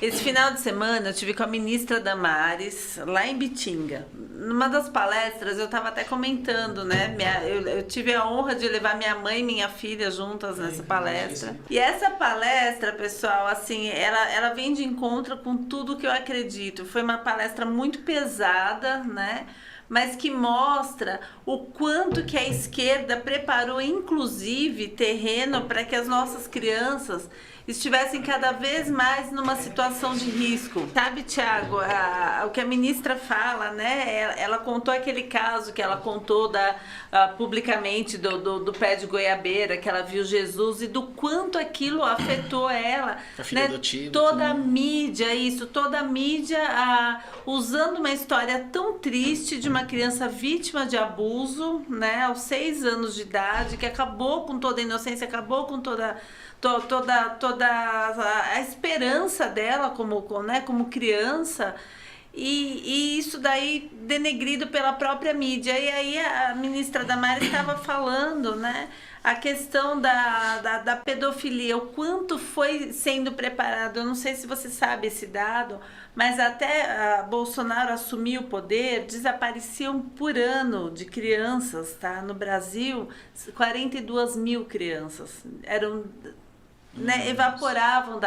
Esse final de semana eu tive com a ministra Damares, lá em Bitinga. Numa das palestras eu estava até comentando, né? Eu tive a honra de levar minha mãe e minha filha juntas nessa palestra. E essa palestra, pessoal, assim, ela vem de encontro com tudo que eu acredito. Foi uma palestra muito pesada, né? Mas que mostra o quanto que a esquerda preparou, inclusive, terreno para que as nossas crianças estivessem cada vez mais numa situação de risco. Sabe, Tiago, o que a ministra fala, né? Ela contou aquele caso que ela contou publicamente do pé de goiabeira, que ela viu Jesus e do quanto aquilo afetou ela. A filha né? adotiva, Toda a também. mídia, toda a mídia usando uma história tão triste de uma criança vítima de abuso, né? Aos 6 anos de idade, que acabou com toda a inocência, acabou com toda a esperança dela como criança. E isso daí denegrido pela própria mídia. E aí a ministra Damares estava falando, né? A questão da pedofilia, o quanto foi sendo preparado. Eu não sei se você sabe esse dado, mas até Bolsonaro assumir o poder, desapareciam por ano de crianças, tá? No Brasil, 42 mil crianças. Eram... né, evaporavam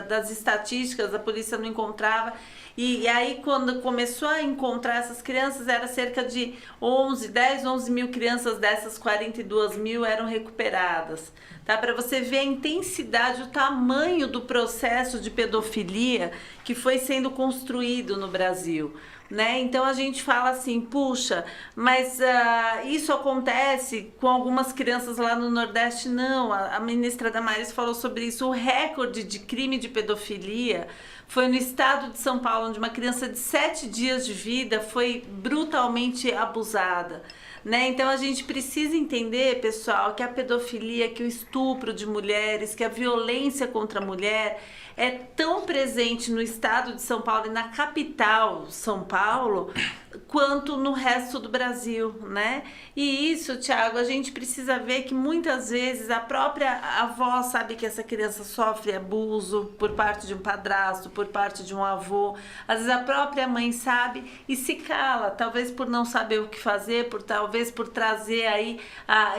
das estatísticas, a polícia não encontrava. E aí, quando começou a encontrar essas crianças, era cerca de 11 mil crianças dessas 42 mil eram recuperadas. Tá? Para você ver a intensidade, o tamanho do processo de pedofilia que foi sendo construído no Brasil. Né? Então a gente fala assim, puxa, mas isso acontece com algumas crianças lá no Nordeste? Não, a ministra Damares falou sobre isso. O recorde de crime de pedofilia foi no estado de São Paulo, onde uma criança de 7 dias de vida foi brutalmente abusada. Né? Então a gente precisa entender, pessoal, que a pedofilia, que o estupro de mulheres, que a violência contra a mulher é tão presente no estado de São Paulo e na capital, São Paulo, quanto no resto do Brasil, né? E isso, Tiago, a gente precisa ver que muitas vezes a própria avó sabe que essa criança sofre abuso por parte de um padrasto, por parte de um avô. Às vezes a própria mãe sabe e se cala, talvez por não saber o que fazer, talvez por trazer aí,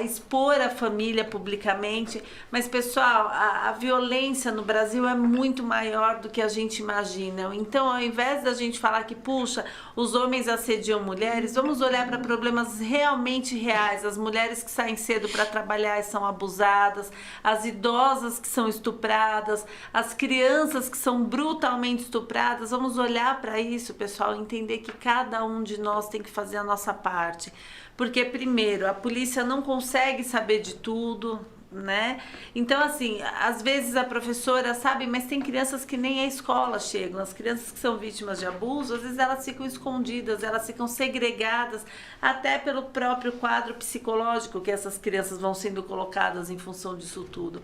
expor a família publicamente. Mas, pessoal, a violência no Brasil é muito maior do que a gente imagina. Então, ao invés da gente falar que, puxa, os homens assediam mulheres, vamos olhar para problemas realmente reais. As mulheres que saem cedo para trabalhar e são abusadas, as idosas que são estupradas, as crianças que são brutalmente estupradas. Vamos olhar para isso, pessoal, e entender que cada um de nós tem que fazer a nossa parte. Porque, primeiro, a polícia não consegue saber de tudo, né? Então, assim, às vezes a professora sabe, mas tem crianças que nem à escola chegam. As crianças que são vítimas de abuso, às vezes elas ficam escondidas, elas ficam segregadas, até pelo próprio quadro psicológico que essas crianças vão sendo colocadas em função disso tudo.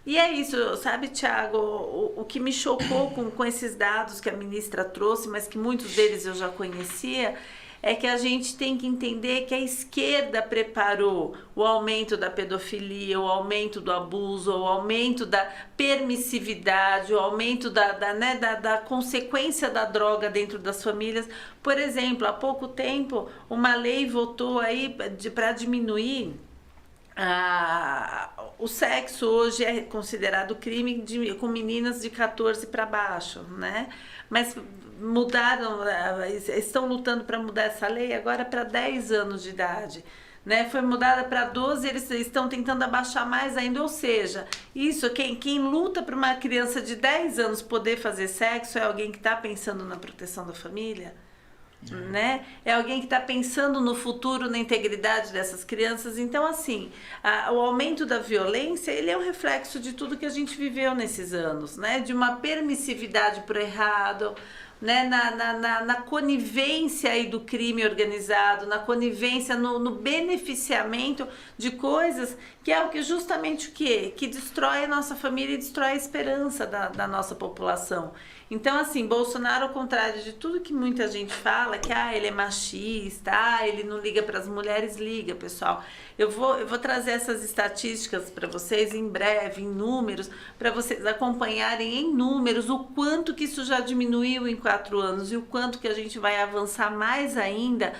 E é isso, sabe, Tiago, o que me chocou com esses dados que a ministra trouxe, mas que muitos deles eu já conhecia, é que a gente tem que entender que a esquerda preparou o aumento da pedofilia, o aumento do abuso, o aumento da permissividade, o aumento da consequência da droga dentro das famílias. Por exemplo, há pouco tempo, uma lei votou aí para diminuir... o sexo hoje é considerado crime com meninas de 14 para baixo, né? Mas mudaram, estão lutando para mudar essa lei agora para 10 anos de idade. Né? Foi mudada para 12, eles estão tentando abaixar mais ainda, ou seja, isso, quem luta para uma criança de 10 anos poder fazer sexo é alguém que está pensando na proteção da família? Né? É alguém que está pensando no futuro, na integridade dessas crianças. Então, assim, o aumento da violência, ele é um reflexo de tudo que a gente viveu nesses anos, né? De uma permissividade para o errado, né, na conivência aí do crime organizado, na conivência, no beneficiamento de coisas que é o que justamente o quê? Que destrói a nossa família e destrói a esperança da nossa população. Então, assim, Bolsonaro, ao contrário de tudo que muita gente fala, que ele é machista, ele não liga para as mulheres, liga, pessoal. Eu vou trazer essas estatísticas para vocês em breve, em números, para vocês acompanharem em números o quanto que isso já diminuiu em 4 anos e o quanto que a gente vai avançar mais ainda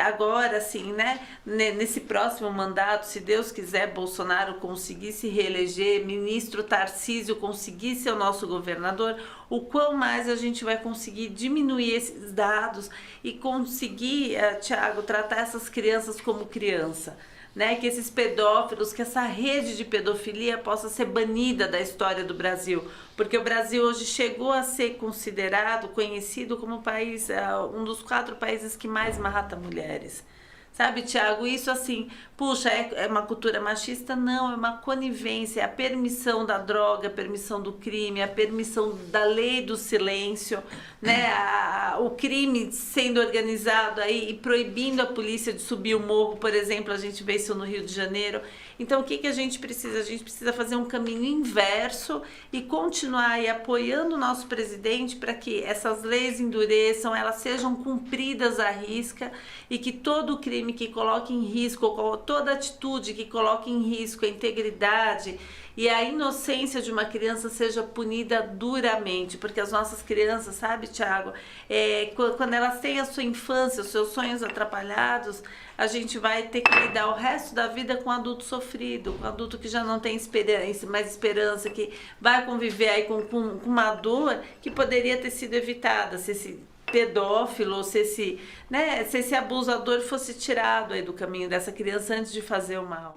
agora, assim, né, nesse próximo mandato, se Deus quiser, Bolsonaro conseguir se reeleger, ministro Tarcísio conseguir ser o nosso governador, o quão mais a gente vai conseguir diminuir esses dados e conseguir, Tiago, tratar essas crianças como criança. Né, que esses pedófilos, que essa rede de pedofilia possa ser banida da história do Brasil, porque o Brasil hoje chegou a ser considerado, conhecido como país, um dos 4 países que mais mata mulheres. Sabe, Tiago, isso assim, puxa, é uma cultura machista? Não, é uma conivência, é a permissão da droga, a permissão do crime, a permissão da lei do silêncio, né? O crime sendo organizado aí e proibindo a polícia de subir o morro, por exemplo, a gente vê isso no Rio de Janeiro. Então, o que a gente precisa? A gente precisa fazer um caminho inverso e continuar aí apoiando o nosso presidente para que essas leis endureçam, elas sejam cumpridas à risca e que todo crime que coloque em risco, toda atitude que coloque em risco a integridade e a inocência de uma criança seja punida duramente, porque as nossas crianças, sabe, Tiago, quando elas têm a sua infância, os seus sonhos atrapalhados, a gente vai ter que lidar o resto da vida com um adulto sofrido, com um adulto que já não tem mais esperança, que vai conviver aí com uma dor que poderia ter sido evitada se esse pedófilo, se esse abusador fosse tirado aí do caminho dessa criança antes de fazer o mal.